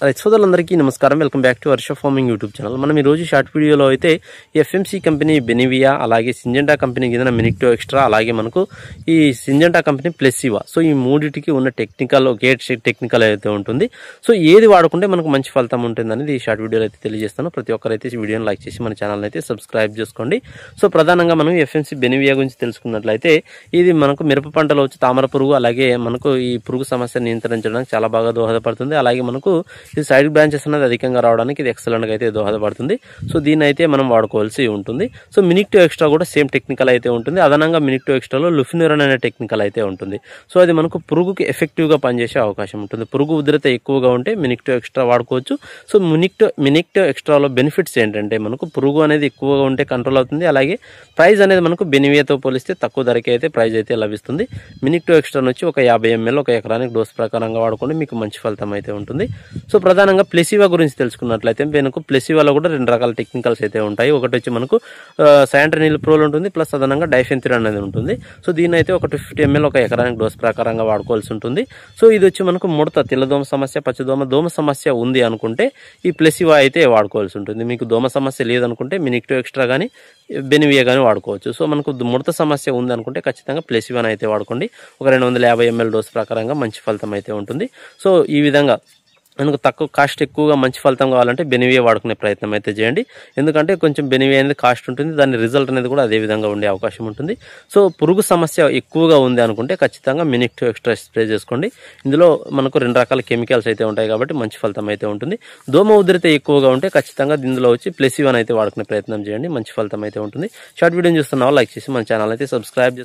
రైతు సోదరులందరికీ నమస్కారం. Welcome back to Varsha farming YouTube channel. మనం ఈ రోజు షార్ట్ వీడియోలో అయితే ఎఫ్ఎంసీ కంపెనీ బెనివియా, అలాగే సింజెంటా కంపెనీ కింద మినిక్టో ఎక్స్ట్రా, అలాగే మనకు ఈ సింజెంటా కంపెనీ ప్లెసివా, సో ఈ మూడిటికి ఉన్న టెక్నికల్ టెక్నికల్ అయితే ఉంటుంది. సో ఏది వాడుకుంటే మనకు మంచి ఫలితం ఉంటుంది అనేది ఈ షార్ట్ వీడియోలో అయితే తెలియజేస్తాను. ప్రతి ఒక్కరైతే ఈ వీడియోని లైక్ చేసి మన ఛానల్ అయితే సబ్స్క్రైబ్ చేసుకోండి. సో ప్రధానంగా మనం ఎఫ్ఎంసీ బెనివియా గురించి తెలుసుకున్నట్లయితే ఇది మనకు మిరప పంటలో వచ్చి తామర పురుగు, అలాగే మనకు ఈ పురుగు సమస్య నియంత్రించడానికి చాలా బాగా దోహదపడుతుంది. అలాగే మనకు ఇది సైడ్ బ్రాంచెస్ అనేది అధికంగా రావడానికి ఇది ఎక్సలెంట్గా అయితే దోహదపడుతుంది. సో దీన్ని అయితే మనం వాడుకోవాల్సి ఉంటుంది. సో మినిక్టో ఎక్స్ట్రా కూడా సేమ్ టెక్నికల్ అయితే ఉంటుంది. అదనంగా మినిక్టో ఎక్స్ట్రాలో లుఫిన్యూరాన్ అనే టెక్నికల్ అయితే ఉంటుంది. సో అది మనకు పురుగుకి ఎఫెక్టివ్గా పనిచేసే అవకాశం ఉంటుంది. పురుగు ఉధృత ఎక్కువగా ఉంటే మినిక్టో ఎక్స్ట్రా వాడుకోవచ్చు. సో మినిక్టో ఎక్స్ట్రాలో బెనిఫిట్స్ ఏంటంటే మనకు పురుగు అనేది ఎక్కువగా ఉంటే కంట్రోల్ అవుతుంది. అలాగే ప్రైస్ అనేది మనకు బెనివియాతో పోలిస్తే తక్కువ ధరకే అయితే ప్రైస్ అయితే లభిస్తుంది. మినిక్టో ఎక్స్ట్రా వచ్చి ఒక 50 ml ఒక ఎకరానికి డోస్ ప్రకారంగా వాడుకోండి, మీకు మంచి ఫలితం అయితే ఉంటుంది. సో ప్రధానంగా ప్లెసివా గురించి తెలుసుకున్నట్లయితే మనకు ప్లెసివాలో కూడా 2 రకాల టెక్నికల్స్ అయితే ఉంటాయి. ఒకటి వచ్చి మనకు సయాంట్రనిల్ ప్రోల్ ఉంటుంది, ప్లస్ అదనంగా డైఫెన్థ్యూరాన్ అనేది ఉంటుంది. సో దీని అయితే ఒక 250 ml ఒక ఎకరానికి డోస్ ప్రకారంగా వాడుకోవాల్సి ఉంటుంది. సో ఇది వచ్చి మనకు ముడత, తెల్లదోమ సమస్య, దోమ సమస్య ఉంది అనుకుంటే ఈ ప్లెసివా అయితే వాడుకోవాల్సి ఉంటుంది. మీకు దోమ సమస్య లేదనుకుంటే మినిక్టో ఎక్స్ట్రా కానీ బెనివియా కానీ వాడుకోవచ్చు. సో మనకు ముడత సమస్య ఉంది అనుకుంటే ఖచ్చితంగా ప్లెసివాని అయితే వాడుకోండి. ఒక 250 ml డోస్ ప్రకారంగా మంచి ఫలితం అయితే ఉంటుంది. సో ఈ విధంగా మనకు తక్కువ కాస్ట్ ఎక్కువగా మంచి ఫలితం కావాలంటే బెనివియా వాడుకునే ప్రయత్నం అయితే చేయండి. ఎందుకంటే కొంచెం బెనివియా అనేది కాస్ట్ ఉంటుంది, దాని రిజల్ట్ అనేది కూడా అదే విధంగా ఉండే అవకాశం ఉంటుంది. సో పురుగు సమస్య ఎక్కువగా ఉంది అనుకుంటే ఖచ్చితంగా మినిక్టో ఎక్స్ట్రా స్ప్రే చేసుకోండి. ఇందులో మనకు 2 రకాల కెమికల్స్ అయితే ఉంటాయి కాబట్టి మంచి ఫలితం అయితే ఉంటుంది. దోమ ఉధృత ఎక్కువగా ఉంటే ఖచ్చితంగా ఇందులో వచ్చి ప్లెసివాని అయితే వాడుకునే ప్రయత్నం చేయండి, మంచి ఫలితం అయితే ఉంటుంది. షార్ట్ వీడియోని చూస్తున్న వాళ్ళు లైక్ చేసి మన ఛానల్ అయితే సబ్స్క్రైబ్